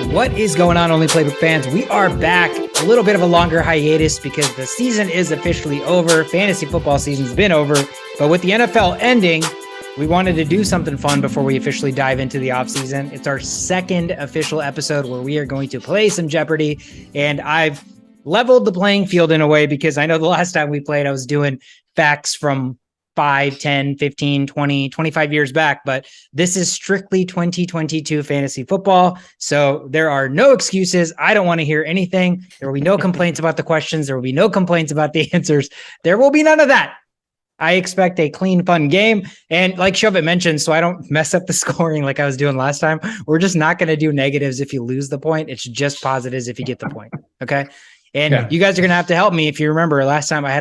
What is going on, Only Playbook fans? We are back. A little bit of a longer hiatus because the season is officially over. Fantasy football season's been over. But with the NFL ending, we wanted to do something fun before we officially dive into the offseason. It's our second official episode where we are going to play some Jeopardy. And I've leveled the playing field in a way because I know the last time we played, I was doing facts from 5, 10, 15, 20, 25 years back, but this is strictly 2022 fantasy football. So there are no excuses. I don't want to hear anything. There will be no complaints about the questions. There will be no complaints about the answers. There will be none of that. I expect a clean, fun game. And like Shovit mentioned, so I don't mess up the scoring like I was doing last time, we're just not going to do negatives if you lose the point. It's just positives if you get the point. Okay. And you guys are going to have to help me. If you remember last time I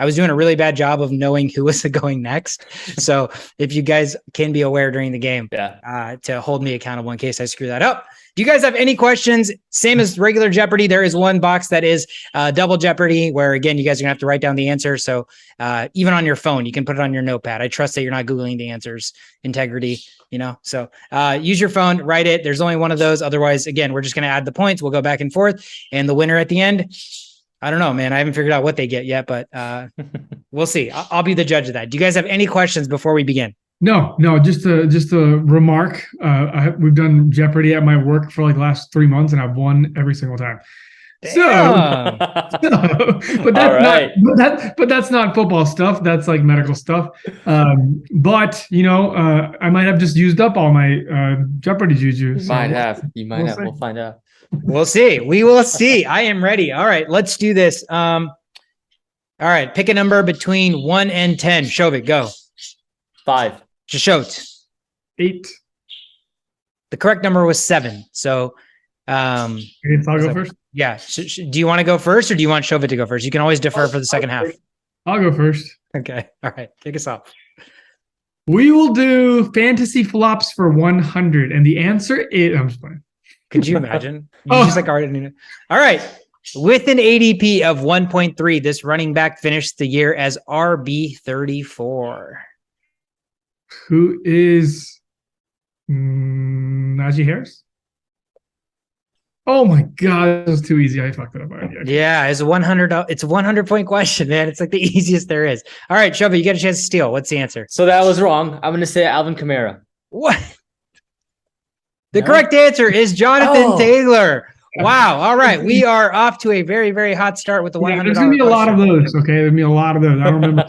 was doing a really bad job of knowing who was going next. So if you guys can be aware during the game to hold me accountable in case I screw that up. Do you guys have any questions? Same as regular Jeopardy. There is one box that is double Jeopardy where, again, you guys are going to have to write down the answer. So even on your phone, you can put it on your notepad. I trust that you're not Googling the answers. Integrity, So use your phone, write it. There's only one of those. Otherwise, again, we're just going to add the points. We'll go back and forth. And the winner at the end, I don't know, man. I haven't figured out what they get yet, but we'll see. I'll be the judge of that. Do you guys have any questions before we begin? No, just a remark. We've done Jeopardy at my work for like the last 3 months, and I've won every single time. Damn. But that's not football stuff. That's like medical stuff. But I might have just used up all my Jeopardy juju. You might have. We'll find out. We'll see. We will see. I am ready. All right, let's do this. All right, pick a number between 1 and 10. Shovit, go. 5. Jashot. 8. The correct number was 7. So, I'll go first. Yeah. Do you want to go first, or do you want Shovit to go first? You can always defer for the second half. I'll go first. Okay. All right. Kick us off. We will do fantasy flops for 100, and the answer is I'm just playing. Could you imagine? Just like already. All right. With an ADP of 1.3, this running back finished the year as RB 34. Who is Najee Harris? Oh my God, that was too easy. I fucked it up already. Yeah, it's a 100-point question, man. It's like the easiest there is. All right, Shovit, you get a chance to steal. What's the answer? So that was wrong. I'm going to say Alvin Kamara. What? The correct answer is Jonathan Taylor. Wow. All right. We are off to a very, very hot start with the $100. There's going to be a lot of those. Okay. There's going to be a lot of those. I don't remember.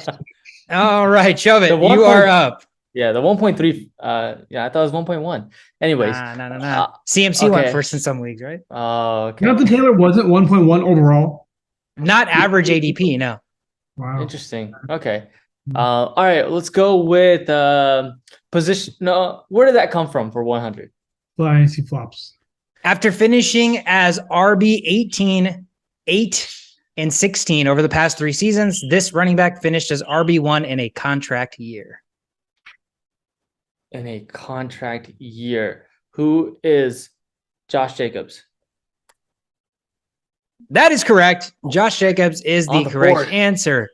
All right. Shovit, you are up. Yeah. The 1.3. I thought it was 1.1. Anyways. No. CMC went first in some leagues, right? Oh, okay. Jonathan Taylor wasn't 1.1 overall. Not average ADP. No. Wow. Interesting. Okay. All right. Let's go with position. No, where did that come from for 100? Fantasy flops. After finishing as RB 18, 8, and 16 over the past 3 seasons, this running back finished as RB1 in a contract year. In a contract year. Who is Josh Jacobs? That is correct. Josh Jacobs is the correct answer.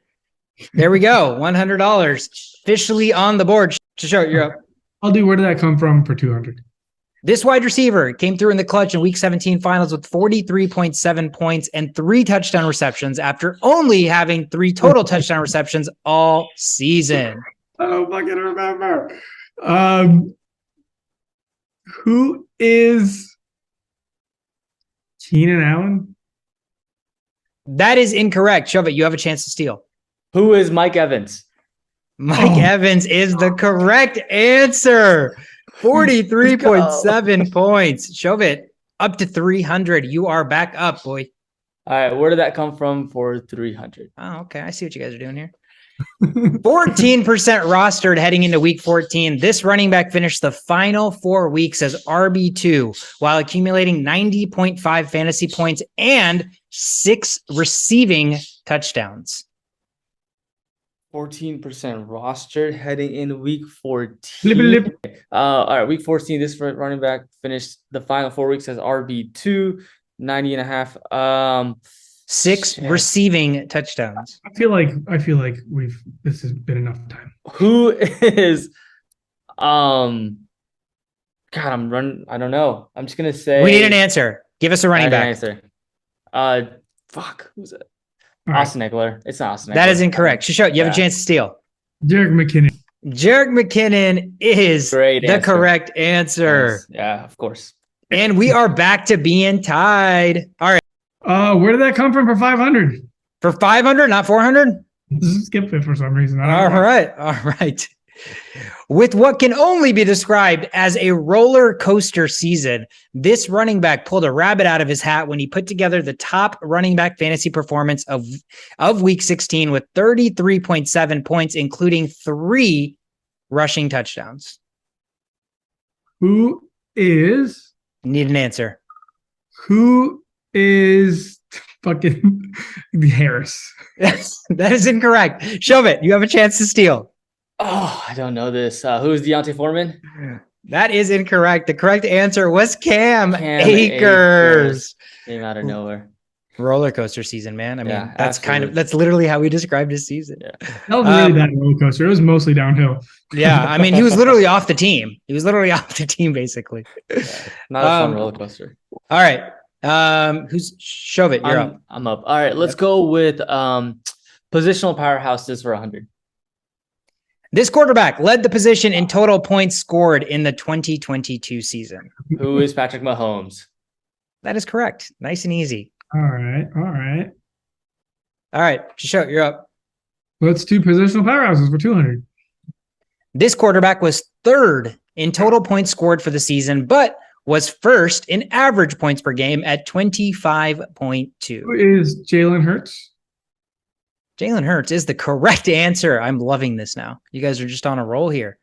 There we go. $100 officially on the board. Shashot, you're up. I'll do where did that come from for 200? This wide receiver came through in the clutch in Week 17 finals with 43.7 points and 3 touchdown receptions after only having 3 total touchdown receptions all season. I don't fucking remember. Who is Keenan Allen? That is incorrect. Shovit, you have a chance to steal. Who is Mike Evans? Mike Evans is the correct answer. 43.7 points. Shovit, up to 300. You are back up, boy. All right. Where did that come from for 300? Oh, okay. I see what you guys are doing here. 14% rostered heading into Week 14. This running back finished the final 4 weeks as RB2 while accumulating 90.5 fantasy points and 6 receiving touchdowns. 14% rostered heading in Week 14. All right, Week 14, this running back finished the final 4 weeks as RB2, 90.5. 6 receiving touchdowns. I feel like this has been enough time. Who is God, I don't know. I'm just gonna say. We need an answer. Give us a running I back. have an answer. Fuck. Who's it? All right. Austin Eckler. It's not Austin Eckler. That is incorrect. Shusho, you have a Yeah. chance to steal. Derek McKinnon. Jarek McKinnon is Great the answer. correct answer. Nice. Yeah, of course. And we are back to being tied. All right. Where did that come from for 500? For 500, not 400? Skip it for some reason. I don't know All why. right. All right. With what can only be described as a roller coaster season, this running back pulled a rabbit out of his hat when he put together the top running back fantasy performance of week 16 with 33.7 points, including 3 rushing touchdowns. Who is Need an answer. fucking Harris? That is incorrect. Shove it. You have a chance to steal. Oh, I don't know this. Who's Deontay Foreman? That is incorrect. The correct answer was Cam Cam Akers. Came out of nowhere. Roller coaster season, man. I mean, Yeah, that's literally how we described his season. Yeah. That was really that roller coaster. It was mostly downhill. Yeah, I mean, he was literally off the team. He was literally off the team, basically. Yeah. Not a fun roller coaster. All right. Who's Shove it? You're up. I'm up. All right, let's go with positional powerhouses for 100. This quarterback led the position in total points scored in the 2022 season. Who is Patrick Mahomes? That is correct. Nice and easy. All right. All right, Show you're up. Let's do positional powerhouses for 200. This quarterback was third in total points scored for the season, but was first in average points per game at 25.2. Who is Jalen Hurts? Jalen Hurts is the correct answer. I'm loving this now. You guys are just on a roll here.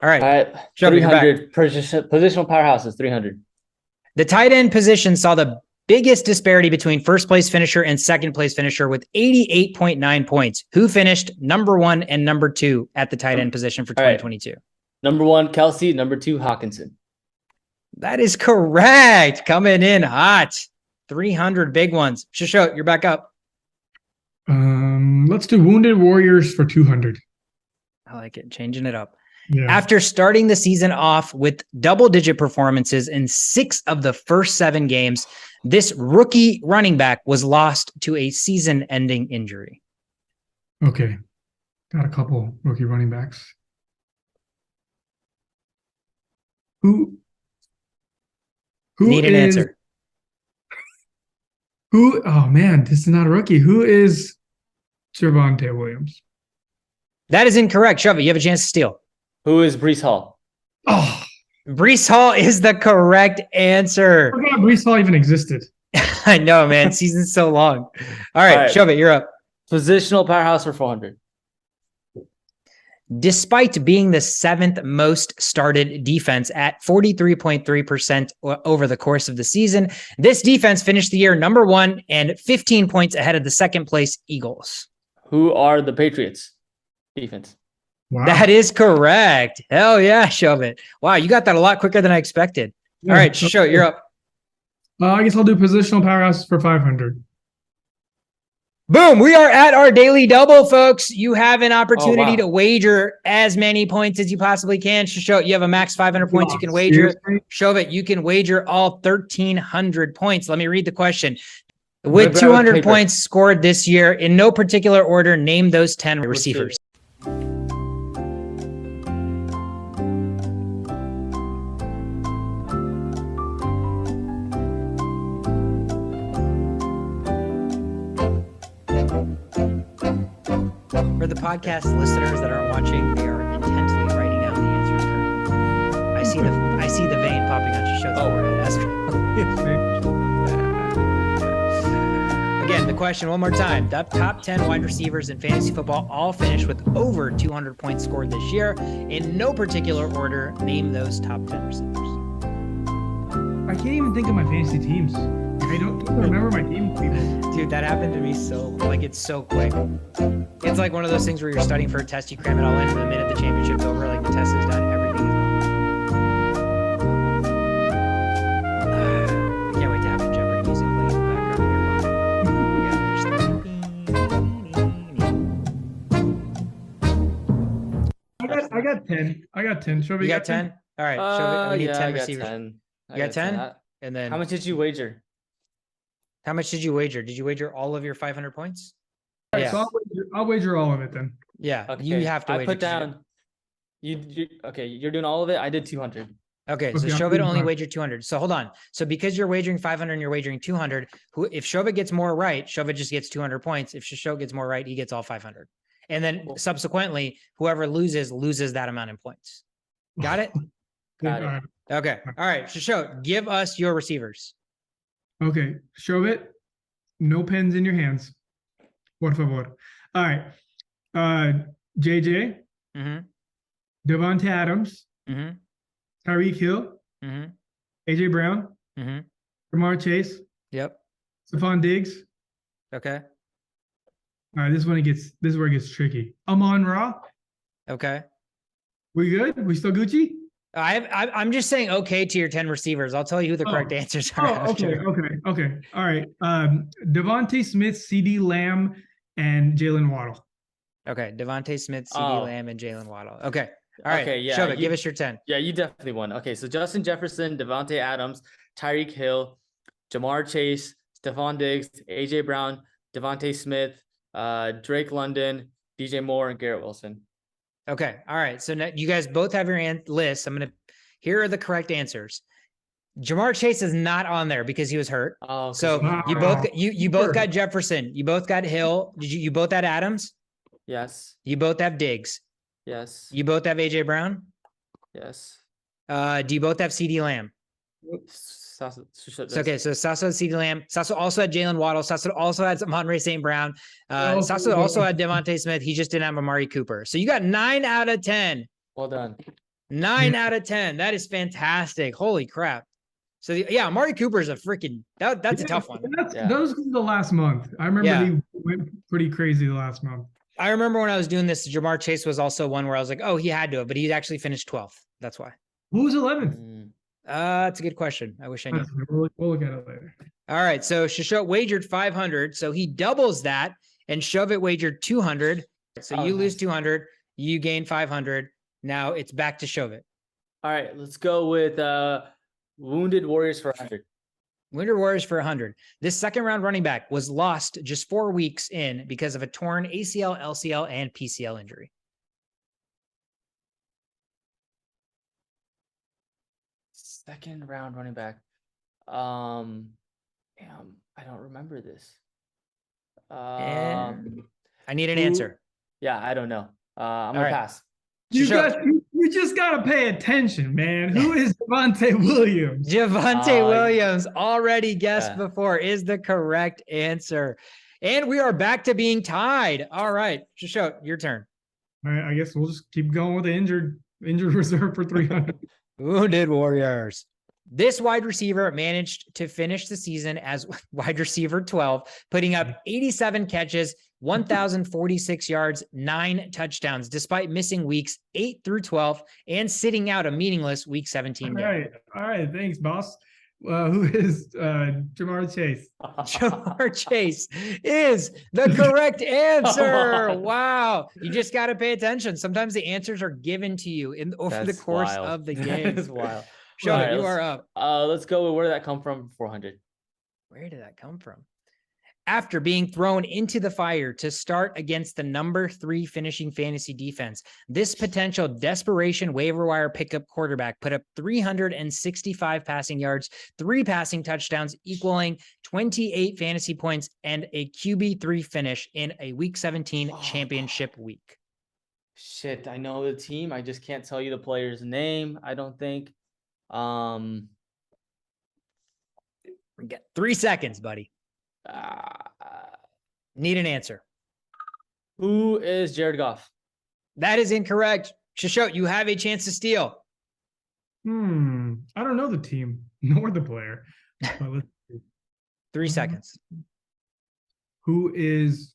All right. All right, Show me your back. 300 positional powerhouses, 300. The tight end position saw the biggest disparity between first place finisher and second place finisher with 88.9 points. Who finished number 1 and number 2 at the tight end position for 2022? Number 1, Kelsey. Number 2, Hawkinson. That is correct. Coming in hot. 300 big ones. Shusho, you're back up. Let's do Wounded Warriors for 200. I like it. Changing it up. Yeah. After starting the season off with double-digit performances in 6 of the first 7 games, this rookie running back was lost to a season-ending injury. Okay. Got a couple rookie running backs. Who Need an is- answer. Oh man, this is not a rookie. Who is Javonte Williams? That is incorrect. Shove it. You have a chance to steal. Who is Breece Hall? Oh, Breece Hall is the correct answer. I forgot Breece Hall even existed. I know, man. Season's so long. All right, Shove it. You're up. Positional powerhouse for 400. Despite being the 7th most started defense at 43.3% over the course of the season, this defense finished the year number 1 and 15 points ahead of the second place Eagles. Who are the Patriots? Defense. Wow. That is correct. Hell yeah, Shove it. Wow, you got that a lot quicker than I expected. Yeah. All right, Show it. You're up. I guess I'll do positional powerhouses for 500. Boom, we are at our daily double, folks. You have an opportunity wow. to wager as many points as you possibly can. Show you have a max 500 points you can wager. Seriously? Show it. You can wager all 1,300 points. Let me read the question. Rip With it out with 200 paper. points scored this year, in no particular order, name those 10 receivers. For the podcast listeners that aren't watching, we are intently writing down the answers currently. I see the vein popping on your show's forehead. Again, the question one more time. The top 10 wide receivers in fantasy football all finished with over 200 points scored this year. In no particular order, name those top 10 receivers. I can't even think of my fantasy teams. I don't remember my team people. Dude, that happened to me it's so quick. It's like one of those things where you're studying for a test, you cram it all in, and the minute the championship's over, like the test is done, everything is gone. I can't wait to have the Jeopardy music playing in the background here. I got 10. I got 10. Show me. You got 10? All right. We need yeah, 10 I got receivers. 10. You got 10? I- And then How much did you wager? how much did you wager? Did you wager all of your 500 points? All right, Yeah. so I'll wager all of it then. Yeah. Okay, You have to I wager. put down. Okay, you're doing all of it. I did 200. Okay, Okay, so I'm Shobit doing only fine. wagered 200. So hold on. So because you're wagering 500 and you're wagering 200, if Shobit gets more right, Shobit just gets 200 points. If Shishot gets more right, he gets all 500. And then Cool. subsequently, whoever loses that amount in points. Got it? Got All it. right. Okay. All right, Shishot, give us your receivers. Okay, show it. No pens in your hands. Por favor. All right. JJ, Mm-hmm. Devontae Adams, Mm-hmm. Tyreek Hill, Mm-hmm. AJ Brown, Mm-hmm. Jamar Chase, Yep. Stephon Diggs. Okay. All right, this is where it gets tricky. Amon Ra. Okay. We good? We still Gucci? I'm just saying okay to your 10 receivers. I'll tell you who the correct answers are. Oh, okay. All right. Devontae Smith, CD Lamb, and Jalen Waddle. Okay. Devontae Smith, CD Oh. Lamb, and Jalen Waddle. Okay. All right. Okay, yeah, Shobit, give us your 10. Yeah, you definitely won. Okay, so Justin Jefferson, Devontae Adams, Tyreek Hill, Jamar Chase, Stephon Diggs, AJ Brown, Devontae Smith, Drake London, DJ Moore, and Garrett Wilson. Okay. All right. So now you guys both have your lists. Here are the correct answers. Jamar Chase is not on there because he was hurt. Oh, So you both got Jefferson. You both got Hill. You both had Adams? Yes. You both have Diggs. Yes. You both have AJ Brown? Yes. Do you both have CD Lamb? Okay, so Sasso had CD Lamb. Sasso also had Jalen Waddle. Sasso also had Amon-Ra St. Brown. Sasso also had Devontae Smith. He just didn't have Amari Cooper. So you got 9 out of 10. Well done. 9 out of 10. That is fantastic. Holy crap. So yeah, Amari Cooper is a freaking that's a tough one. Those was the last month. I remember he went pretty crazy the last month. I remember when I was doing this, Jamar Chase was also one where I was like, oh, he had to have, but he actually finished 12th. That's why. Who was 11th? That's a good question. I wish I knew. We'll look at it later. All right. So Shishot wagered 500. So he doubles that, and Shovit wagered 200. So you lose 200. You gain 500. Now it's back to Shovit. All right. Let's go with Wounded Warriors for 100. Wounded Warriors for 100. This second round running back was lost just 4 weeks in because of a torn ACL, LCL, and PCL injury. Second round running back. Damn, I don't remember this. I need an answer. Yeah, I don't know. I'm gonna pass. You just gotta pay attention, man. Who is Javonte Williams? Javonte Williams, already guessed before, is the correct answer. And we are back to being tied. All right, Shishot, your turn. All right, I guess we'll just keep going with the injured reserve for 300. Wounded Warriors. This wide receiver managed to finish the season as wide receiver 12, putting up 87 catches, 1,046 yards, 9 touchdowns, despite missing weeks 8 through 12 and sitting out a meaningless week 17 game. All right. Thanks, boss. Who is Jamar Chase? Jamar Chase is the correct answer. Wow. You just got to pay attention. Sometimes the answers are given to you over the course of the game. That's wild. Sure, you are up. Let's go with where did that come from? 400. Where did that come from? After being thrown into the fire to start against the number 3 finishing fantasy defense, this potential desperation waiver wire pickup quarterback put up 365 passing yards, 3 passing touchdowns, equaling 28 fantasy points and a QB3 finish in a week 17 championship week. Shit, I know the team. I just can't tell you the player's name, I don't think. We got 3 seconds, buddy. Need an answer. Who is Jared Goff? That is incorrect. Shishot, you have a chance to steal. I don't know the team nor the player. Let's see. 3 seconds. Who is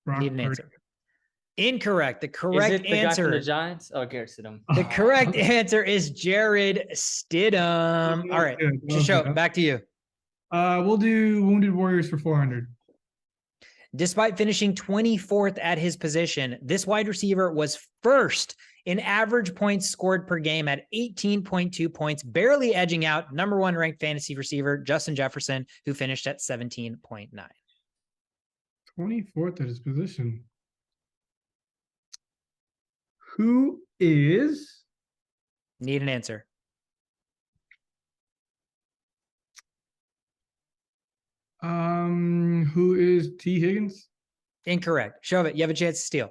Brock Need an Purdy? answer. Incorrect. The correct is it the answer. guy from the Giants? Oh, Garrett Stidham. The correct answer is Jared Stidham. All right, Shishot, back to you. We'll do Wounded Warriors for 400. Despite finishing 24th at his position, this wide receiver was first in average points scored per game at 18.2 points, barely edging out number 1 ranked fantasy receiver Justin Jefferson, who finished at 17.9. 24th at his position. Who is? Need an answer. Who is T. Higgins? Incorrect. Shove it. You have a chance to steal.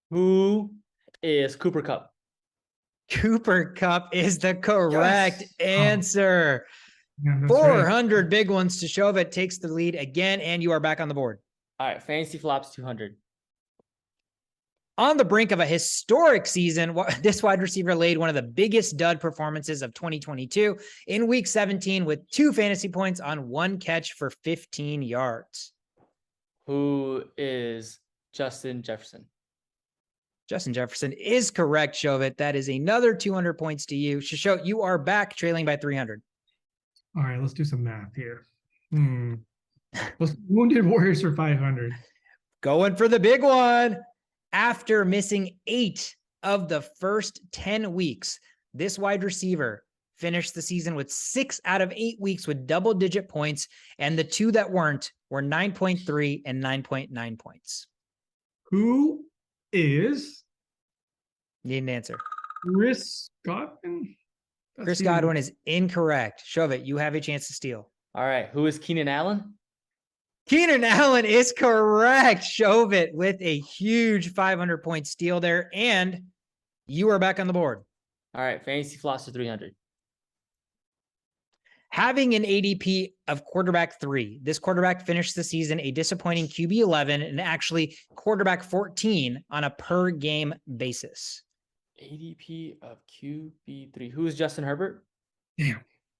Who is Cooper Kupp? Cooper Kupp is the correct answer. Yeah, that's 400 big ones to shove it. Takes the lead again, and you are back on the board. All right, fantasy flops 200. On the brink of a historic season, this wide receiver laid one of the biggest dud performances of 2022 in week 17 with 2 fantasy points on 1 catch for 15 yards. Who is Justin Jefferson? Justin Jefferson is correct, Shovit. That is another 200 points to you. Shishot, you are back trailing by 300. All right, let's do some math here. Let's Wounded Warriors for 500. Going for the big one. After missing 8 of the first 10 weeks, this wide receiver finished the season with 6 out of 8 weeks with double-digit points, and the 2 that weren't were 9.3 and 9.9 points. Who is? Need an answer. Chris Godwin? Chris Godwin is incorrect. Shove it. You have a chance to steal. All right, who is Keenan Allen? Keenan Allen is correct. Shove it with a huge 500-point steal there, and you are back on the board. All right, fantasy flops for 300. Having an ADP of quarterback 3, this quarterback finished the season a disappointing QB 11 and actually quarterback 14 on a per game basis. ADP of QB3. Who is Justin Herbert?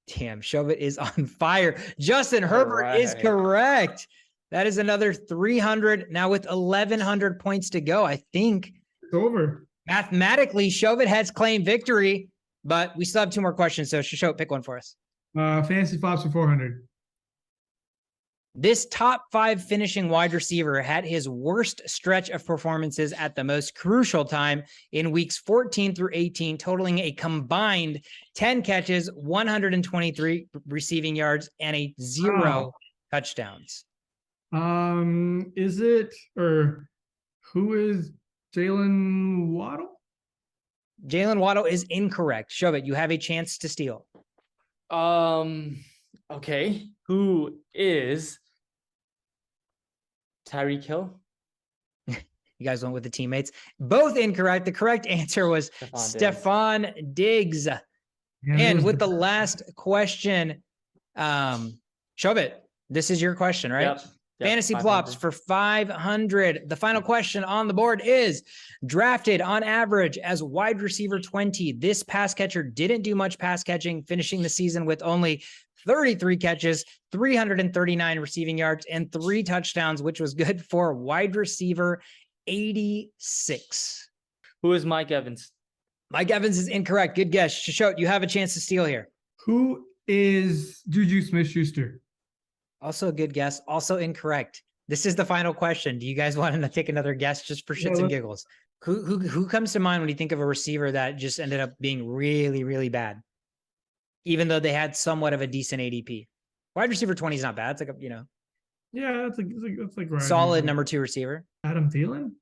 Damn, Shove it is on fire. Justin Herbert is correct. That is another 300. Now with 1,100 points to go, I think It's over. mathematically Shove it has claimed victory, but we still have 2 more questions. So Shishot, pick one for us. Fantasy flops for 400. This top 5 finishing wide receiver had his worst stretch of performances at the most crucial time in weeks 14 through 18, totaling a combined 10 catches, 123 receiving yards, and 0 touchdowns. Is it, or who is Jalen Waddle? Jalen Waddle is incorrect. Shove it. You have a chance to steal. Okay. Who is Tyreek Hill? You guys went with the teammates. Both incorrect. The correct answer was Stephon Diggs. Yeah, And with the last question, Shove it. This is your question, right? Yep. Fantasy 500. flops for 500. The final question on the board is drafted on average as wide receiver 20. This pass catcher didn't do much pass catching, finishing the season with only 33 catches, 339 receiving yards, and 3 touchdowns, which was good for wide receiver 86. Who is Mike Evans? Mike Evans is incorrect. Good guess. Shishot, you have a chance to steal here. Who is Juju Smith-Schuster? Also a good guess. Also incorrect. This is the final question. Do you guys want to take another guess just for shits and giggles? Who comes to mind when you think of a receiver that just ended up being really, really bad, even though they had somewhat of a decent ADP? Wide receiver 20 is not bad. It's like Yeah, that's like right. solid number 2 receiver. Adam Thielen?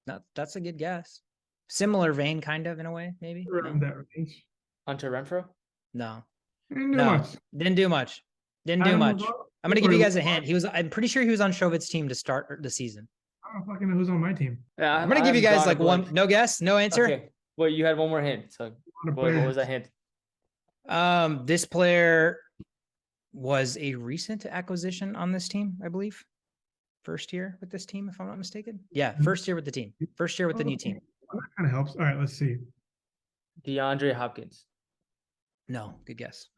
No, that's a good guess. Similar vein, kind of in a way, maybe. Around that range. Hunter Renfro? No, Didn't do no, much. didn't do much. Didn't do Adam much. Lazard? I'm gonna give you guys a hint. I'm pretty sure he was on Shovit's team to start the season. I don't fucking know who's on my team. Yeah, I'm gonna give you guys like one. No guess, no answer. Okay. Well, you had one more hint. So what was that hint? This player was a recent acquisition on this team, I believe. First year with this team, if I'm not mistaken. Yeah, first year with the team. First year with the new team. That kind of helps. All right, let's see. DeAndre Hopkins. No, good guess.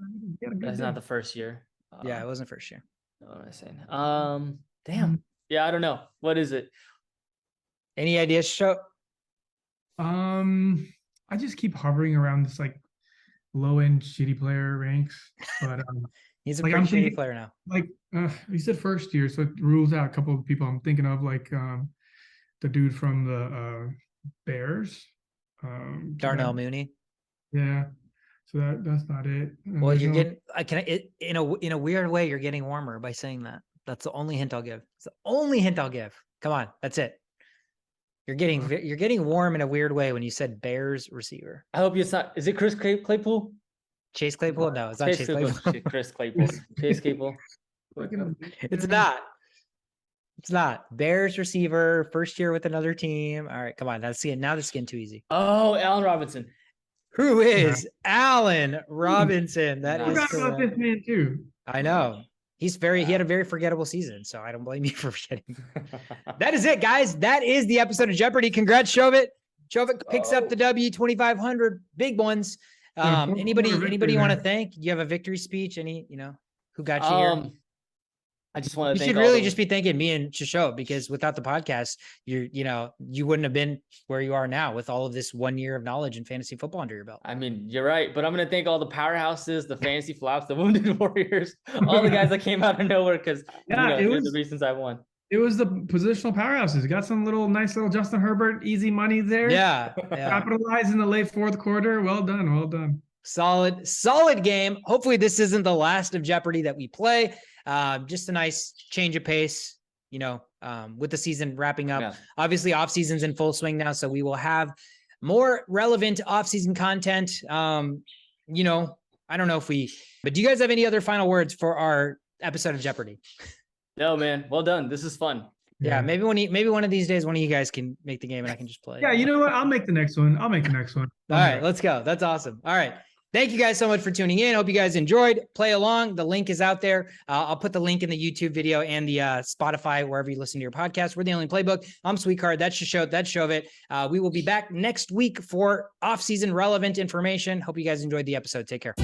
That's not the first year. Yeah, it wasn't first year. What am I saying? Damn. Yeah, I don't know. What is it? Any ideas, Show? I just keep hovering around this like low end shitty player ranks, but He's a like, pretty I'm shitty thinking- player now. like you said first year, so it rules out a couple of people I'm thinking of, like the dude from the Bears. Darnell Mooney. Yeah. So that's not it. And Well, there's you're no- getting in a weird way. You're getting warmer by saying that. That's the only hint I'll give. It's the only hint I'll give. Come on, that's it. You're getting warm in a weird way when you said Bears receiver. I hope it's not. Is it Chris Claypool? Chase Claypool? No, it's not Chase Claypool. Chris Claypool. Chase Claypool. It's not. It's not. Bears receiver, first year with another team. All right, come on. Now this is getting too easy. Oh, Allen Robinson. Who is Allen Robinson? That I is forgot about correct. this man too. I know. He had a very forgettable season, so I don't blame you for forgetting. That is it, guys. That is the episode of Jeopardy. Congrats, Shovit. Shovit picks up the W, 2,500 big ones. Anybody you want to thank? Do you have a victory speech? Who got you here? I just want to You thank should really just be thanking me and Shisho, because without the podcast, you wouldn't have been where you are now with all of this 1 year of knowledge in fantasy football under your belt. I mean, you're right, but I'm going to thank all the powerhouses, the fantasy flops, the wounded warriors, all the guys that came out of nowhere because they're the reasons I won. It was the positional powerhouses. Got some nice little Justin Herbert easy money there. Yeah. Capitalized in the late fourth quarter. Well done. Solid game. Hopefully this isn't the last of Jeopardy that we play. Just a nice change of pace, with the season wrapping up. Yeah. Obviously off season's in full swing now, so we will have more relevant off-season content. I don't know but do you guys have any other final words for our episode of Jeopardy? No, man. Well done. This is fun. Yeah, maybe one of these days, one of you guys can make the game and I can just play. Yeah, you know what? I'll make the next one. All right, let's go. That's awesome. All right. Thank you guys so much for tuning in. Hope you guys enjoyed. Play along. The link is out there. I'll put the link in the YouTube video and the Spotify, wherever you listen to your podcast. We're the Only Playbook. I'm Sweetcard. That's Shisho. That's Shovit. We will be back next week for off-season relevant information. Hope you guys enjoyed the episode. Take care.